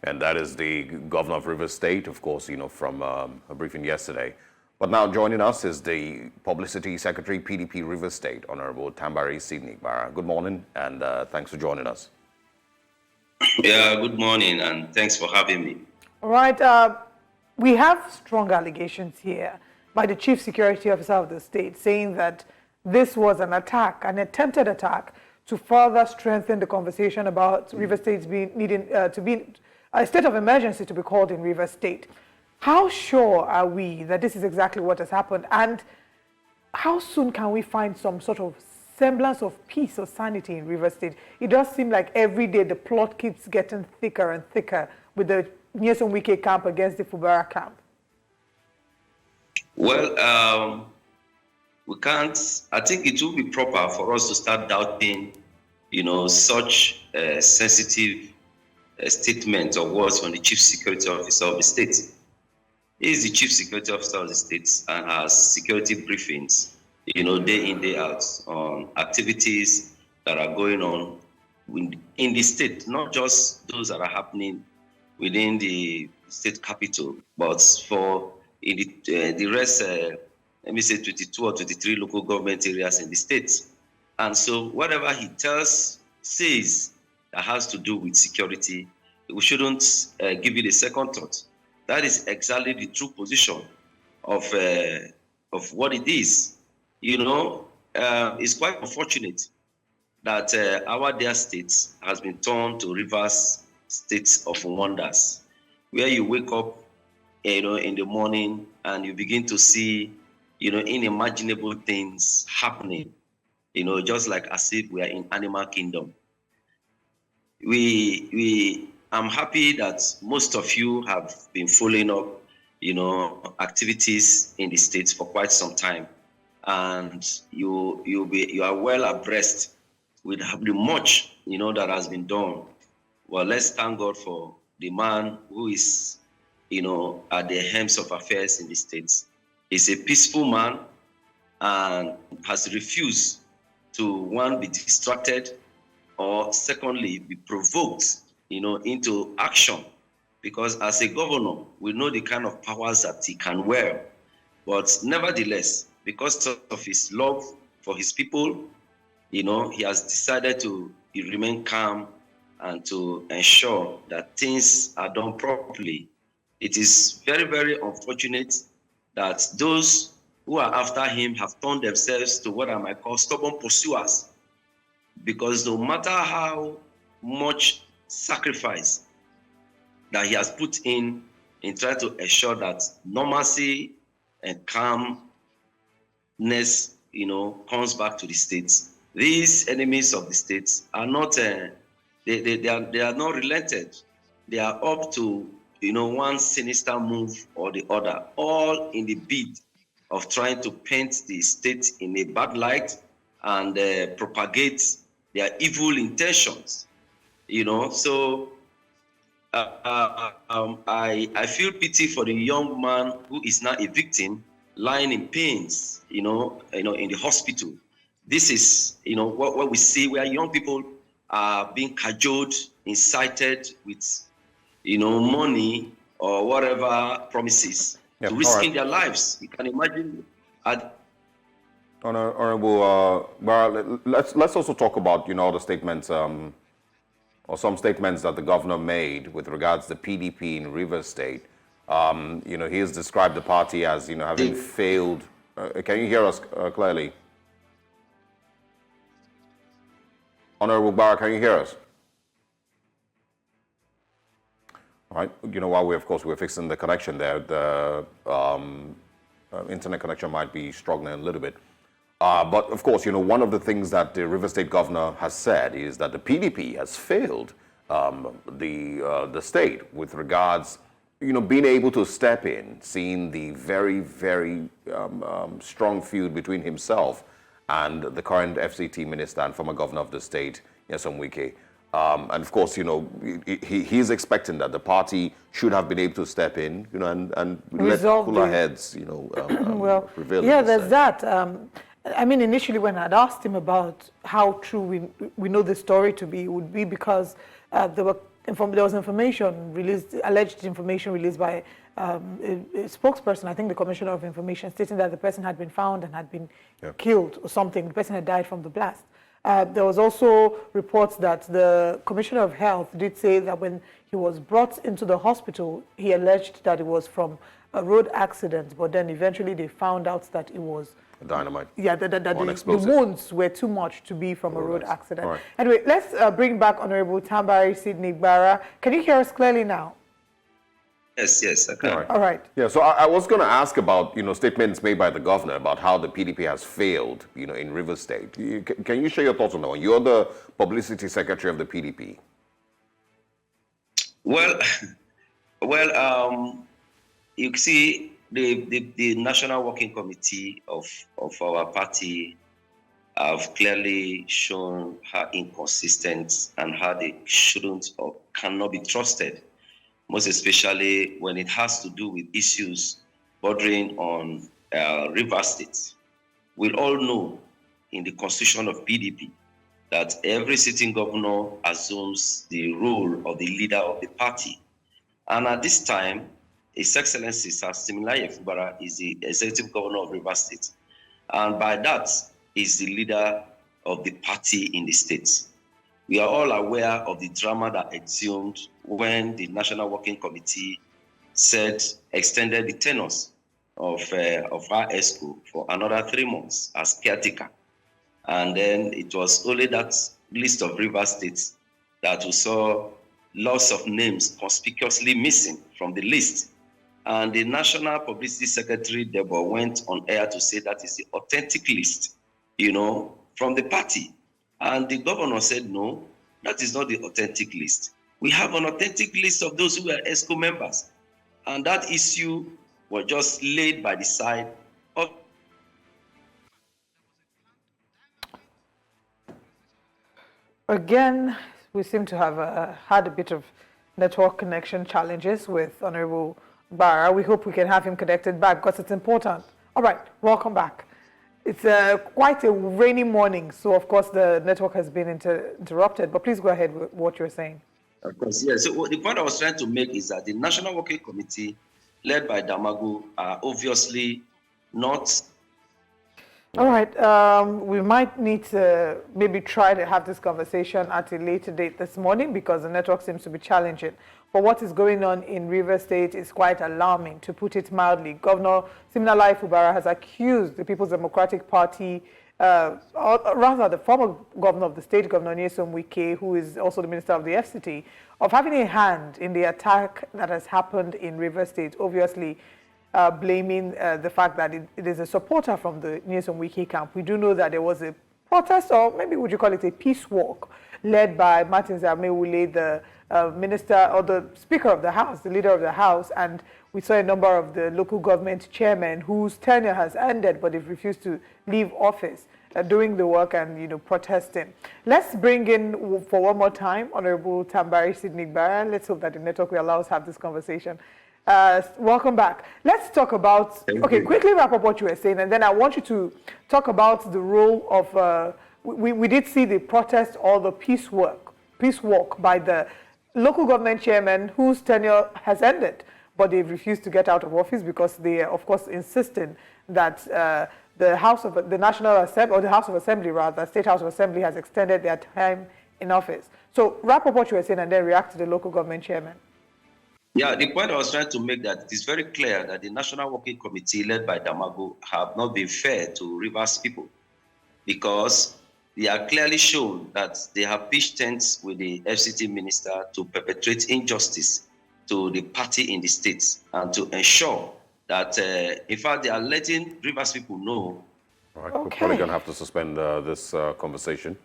and that is the Governor of Rivers State, of course, from a briefing yesterday. But now joining us is the Publicity Secretary, PDP Rivers State, Honorable Tambari Sydney Gbara. Good morning, and thanks for joining us. Yeah, good morning, and thanks for having me. All right, we have strong allegations here by the Chief Security Officer of the state saying that this was an attack, an attempted attack, to further strengthen the conversation about Rivers State needing to be a state of emergency to be called in Rivers State. How sure are we that this is exactly what has happened, and how soon can we find some sort of semblance of peace or sanity in Rivers State? It does seem like every day the plot keeps getting thicker and thicker with the Nyesom Wike camp against the Fubara camp. Well, we can't. I think it would be proper for us to start doubting, such sensitive statement or words from the Chief Security Officer of the state. He is the Chief Security Officer of the state and has security briefings, day in, day out on activities that are going on in the state, not just those that are happening within the state capital, but for in the rest, let me say 22 or 23 local government areas in the state. And so whatever he says that has to do with security, we shouldn't give it a second thought. That is exactly the true position of what it is. It's quite unfortunate that our dear state has been turned to Rivers states of wonders, where you wake up, in the morning and you begin to see, unimaginable things happening, just like as if we are in animal kingdom. I'm happy that most of you have been following up, activities in the States for quite some time, and you are well abreast with much, that has been done. Well, let's thank God for the man who is, at the helms of affairs in the States. He's a peaceful man and has refused to, one, be distracted, or secondly, be provoked, into action. Because as a governor, we know the kind of powers that he can wear. But nevertheless, because of his love for his people, he has decided to remain calm and to ensure that things are done properly. It is very, very unfortunate that those who are after him have turned themselves to what I might call stubborn pursuers. Because no matter how much sacrifice that he has put in trying to ensure that normalcy and calmness, comes back to the states, these enemies of the states are not, they are not relented. They are up to, one sinister move or the other, all in the bid of trying to paint the state in a bad light and propagate their evil intentions. So I feel pity for the young man who is now a victim, lying in pains, in the hospital. This is, what we see, where young people are being cajoled, incited with, money or whatever promises, to risking their lives. You can imagine. Honorable Gbara, let's also talk about, the statements, or some statements that the governor made with regards to PDP in Rivers State. He has described the party as, having failed. Can you hear us clearly? Honorable Gbara, can you hear us? All right. While we're fixing the connection there, the internet connection might be struggling a little bit. But of course, one of the things that the Rivers State governor has said is that the PDP has failed the state with regards, being able to step in, seeing the very, very strong feud between himself and the current FCT Minister and former governor of the state, Nyesom Wike. And of course, he's expecting that the party should have been able to step in, and let cooler heads, well, yeah, there's that. Initially when I'd asked him about how true we know the story to be, it would be because there were there was information released, alleged information released by a spokesperson, I think the Commissioner of Information, stating that the person had been found and had been killed or something. The person had died from the blast. There was also reports that the Commissioner of Health did say that when he was brought into the hospital, he alleged that it was from a road accident, but then eventually they found out that it was dynamite. Yeah, the wounds were too much to be from a road accident. Right. Anyway, let's bring back Honorable Tambari Sydney Gbara. Can you hear us clearly now? Yes, I can. All right. Yeah, so I was going to ask about, statements made by the governor about how the PDP has failed, in Rivers State. Can you share your thoughts on that one? You're the publicity secretary of the PDP. Well, you see, the National Working Committee of our party have clearly shown how inconsistent and how they shouldn't or cannot be trusted, most especially when it has to do with issues bordering on Rivers State. We all know in the constitution of PDP that every sitting governor assumes the role of the leader of the party. And at this time, His Excellency Sir Siminialayi Fubara is the executive governor of Rivers State. And by that, is the leader of the party in the state. We are all aware of the drama that exhumed when the National Working Committee extended the tenures of our ESCO for another 3 months as caretaker. And then it was only that list of Rivers States that we saw lots of names conspicuously missing from the list. And the National Publicity Secretary, Deborah, went on air to say that is the authentic list, from the party. And the governor said, no, that is not the authentic list. We have an authentic list of those who are ESCO members. And that issue was just laid by the side of... Again, we seem to have had a bit of network connection challenges with Honorable Gbara. We hope we can have him connected back because it's important. All right, welcome back. It's quite a rainy morning, so of course the network has been interrupted, but please go ahead with what you're saying. Of course, yes. So the point I was trying to make is that the National Working Committee, led by Damagu, are obviously not... All right, we might need to maybe try to have this conversation at a later date this morning because the network seems to be challenging. But what is going on in Rivers State is quite alarming, to put it mildly. Governor Siminialayi Fubara has accused the People's Democratic Party, or rather the former governor of the state, Governor Nyesom Wike, who is also the minister of the FCT, of having a hand in the attack that has happened in Rivers State, obviously blaming the fact that it is a supporter from the Nyesom Wike camp. We do know that there was a protest, or maybe would you call it a peace walk, led by Martin Zamewule, the minister or the Speaker of the House, the leader of the House, and we saw a number of the local government chairmen whose tenure has ended, but they've refused to leave office, doing the work and protesting. Let's bring in for one more time Honorable Tambari Sydney Gbara. Let's hope that the network will allow us to have this conversation. Welcome back. Let's talk about, quickly wrap up what you were saying, and then I want you to talk about the role of, we did see the protest or the peace walk by the local government chairman whose tenure has ended, but they've refused to get out of office because they are, of course, insisting that the House of the National Assembly, or the House of Assembly rather, State House of Assembly has extended their time in office. So wrap up what you were saying and then react to the local government chairman. Yeah, the point I was trying to make that it is very clear that the National Working Committee led by Damagu have not been fair to Rivers people because they are clearly shown that they have pitched tents with the FCT minister to perpetrate injustice to the party in the states and to ensure that, in fact, they are letting Rivers people know. All right, we're probably going to have to suspend this conversation.